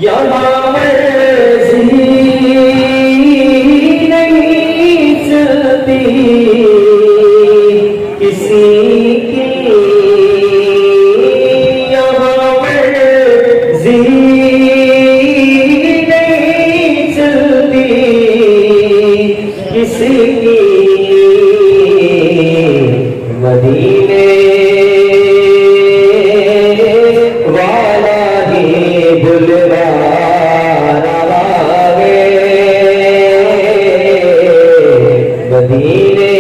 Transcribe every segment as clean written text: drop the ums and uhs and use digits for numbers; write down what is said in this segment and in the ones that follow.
यहाँ मर्जी नहीं चलती किसी की, यहाँ मर्जी नहीं चलती किसी की। मदीने वाला ही बुलवा रवागे, मदीने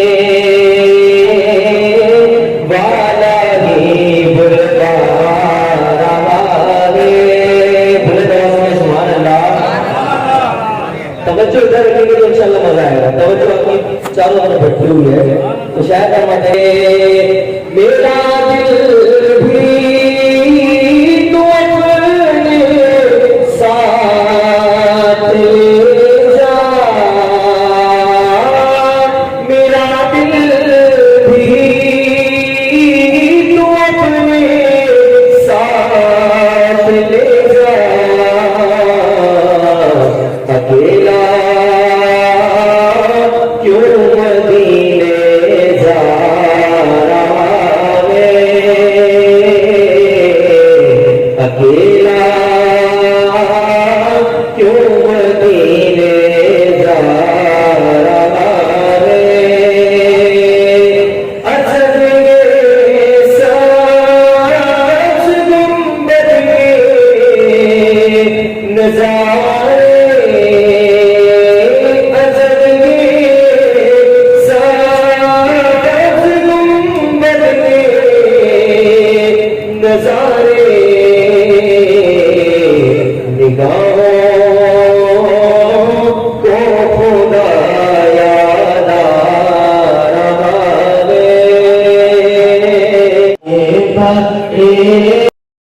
वाला ही बुलवा रवागे। सुभान अल्लाह। तवज्जो इधर रखेंगे तो इंशाल्लाह मजा आएगा। तवज्जो आपकी चारों तरफ भटकी हुई है, तो शायद हम मेरा दिल भी तो अपने साथ ले जा, मेरा दिल भी तो अपने साथ ले जा। अकेला क्यों मदीने जा रहा है, अकेला क्यों मदीने जा रहा है। अजब ये सच गुंबद के नजारे, नजारे निगाह